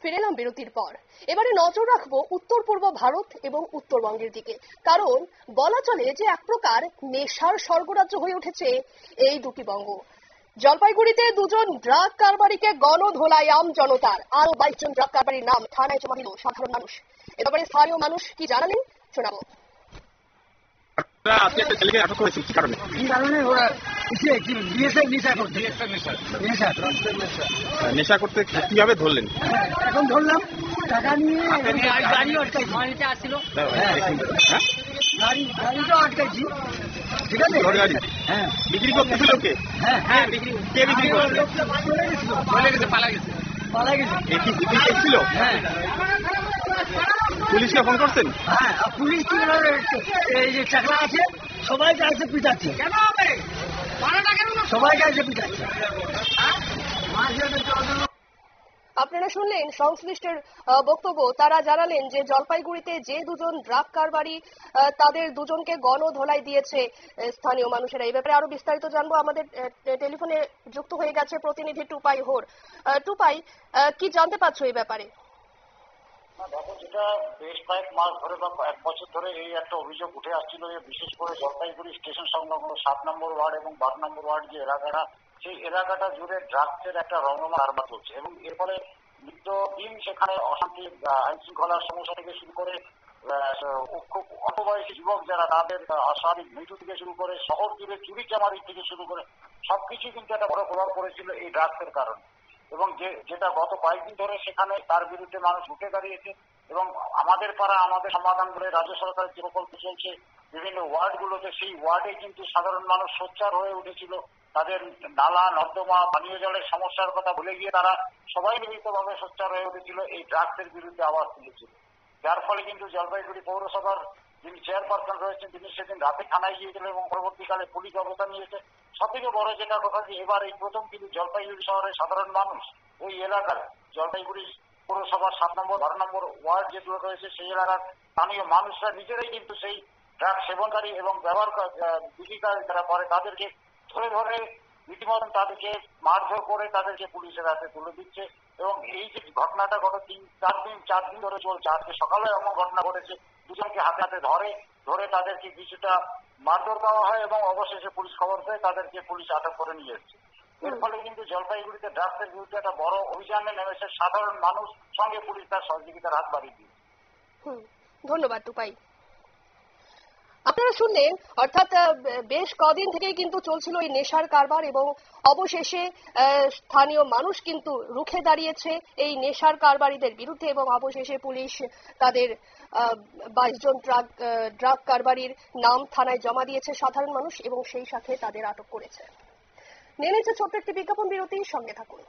ফিরে এলাম বিরতির পর। এবারে নজর রাখবো উত্তর পূর্ব ভারত এবং উত্তরবঙ্গের দিকে, কারণ বলা চলে যে এক প্রকার নেশার স্বর্গরাজ্য হয়ে উঠেছে এই দুটি বঙ্গ। জলপাইগুড়িতে দুজন ড্রাগ কারবারিকে গণধোলাই আম জনতার। আরো 22 জন ড্রাগ কারবারির নাম থানায় জমা দিল সাধারণ মানুষ। এ ব্যাপারে স্থানীয় মানুষ কি জানালেন শোনাবো। আজকে একটা ছেলেকে আটক করেছি কি কারণে? ওরা নেশা করতে কিভাবে ধরলেন? এখন ধরলাম টাকা নিয়ে গাড়ি গাড়িটা আটকাইছি। ঠিক আছে, গাড়ি হ্যাঁ বিক্রি করতেছিল কে? হ্যাঁ কে বিক্রি করছে? পালা গেছে। এ কি বিক্রি করছিল? হ্যাঁ পুলিশকে ফোন করছেন? হ্যাঁ, পুলিশ এই যে চাকরা আছে সবাইকে আছে পিটাচ্ছে, সবাইকে আছে পিটাচ্ছে। আপনারা শুনলেন সংশ্লিষ্টের বক্তব্য। তারা জানালেন যে জলপাইগুড়িতে যে দুজন ড্রাগ কারবারি তাদের দুজনকে গণধোলাই দিয়েছে স্থানীয় মানুষেরা। এই ব্যাপারে আরো বিস্তারিত জানবো। আমাদের টেলিফোনে যুক্ত হয়ে গেছে প্রতিনিধি টুপাই হোর। টুপাই, কি জানতে পারছো এই ব্যাপারে? দেখো, যেটা বেশ কয়েক মাস ধরে বা 1 বছর ধরে এই একটা অভিযোগ উঠে আসছিল, বিশেষ করে জলপাইগুড়ি স্টেশন সংলগ্ন 7 নম্বর ওয়ার্ড এবং 12 নম্বর ওয়ার্ড যে এলাকাটা, সেই এলাকাটা জুড়ে ড্রাগসের একটা রমরমা কারবার চলছে এবং এর ফলে নিত্যদিন সেখানে অশান্তি, আইন শৃঙ্খলার সমস্যা থেকে শুরু করে খুব অল্প বয়সী যুবক যারা তাদের অস্বাভাবিক মৃত্যু থেকে শুরু করে শহর জুড়ে চুরি চামারি থেকে শুরু করে সবকিছু কিন্তু একটা বড় প্রভাব পড়েছিল এই ড্রাগসের কারণে। এবং যেটা গত কয়েকদিন ধরে সেখানে তার বিরুদ্ধে মানুষ উঠে দাঁড়িয়েছে এবং আমাদের পাড়া আমাদের সমাধান করে রাজ্য সরকারের যে প্রকল্প চলছে বিভিন্ন ওয়ার্ডগুলোতে, সেই ওয়ার্ডে কিন্তু সাধারণ মানুষ সোচ্চার হয়ে উঠেছিল। তাদের নালা নর্দমা পানীয় জলের সমস্যার কথা ভুলে গিয়ে তারা সবাই মিলিতভাবে সোচ্চার হয়ে উঠেছিল, এই ড্রাগসের বিরুদ্ধে আওয়াজ তুলেছিল। যার ফলে কিন্তু জলপাইগুড়ি পৌরসভার যিনি চেয়ারপারসন রয়েছেন তিনি সেদিন রাতে থানায় গিয়েছিলেন এবং পরবর্তীকালে পুলিশ অবস্থান নিয়েছে। সব থেকে বড় যেটা কথা যে এবার এই প্রথম কিন্তু জলপাইগুড়ি শহরের সাধারণ মানুষ ওই এলাকার জলপাইগুড়ি পৌরসভার 7 নম্বর 12 নম্বর ওয়ার্ড যেগুলো রয়েছে সেই এলাকার স্থানীয় মানুষরা নিজেরাই কিন্তু সেই ড্রাগ সেবনকারী এবং ব্যবহার বিক্রিকারী যারা করে তাদেরকে ধরে ধরে রীতিমতন তাদেরকে মারধর করে তাদেরকে পুলিশের হাতে তুলে দিচ্ছে। এবং এই যে ঘটনাটা গত 4 দিন ধরে চলছে, আজকে সকালে এমন ঘটনা ঘটেছে, দুজনকে হাতে হাতে ধরে তাদেরকে কিছুটা মারধর দেওয়া হয় এবং অবশেষে পুলিশ খবর পেয়ে তাদেরকে পুলিশ আটক করে নিয়ে এসেছে। এর ফলে কিন্তু জলপাইগুড়িতে ড্রাগসের বিরুদ্ধে একটা বড় অভিযানে নেমেছে সাধারণ মানুষ, সঙ্গে পুলিশ তার সহযোগিতার হাত বাড়িয়ে দিয়েছে। ধন্যবাদ টুপাই। আপনারা শুনলেন, অর্থাৎ বেশ কদিন থেকেই কিন্তু চলছিল এই নেশার কারবার এবং অবশেষে স্থানীয় মানুষ কিন্তু রুখে দাঁড়িয়েছে এই নেশার কারবারিদের বিরুদ্ধে এবং অবশেষে পুলিশ তাদের 22 জন ড্রাগ কারবারির নাম থানায় জমা দিয়েছে সাধারণ মানুষ এবং সেই সাথে তাদের আটক করেছে। নিয়ে নিচ্ছে ছোট্ট একটি বিজ্ঞাপন বিরতি, সঙ্গে থাকুন।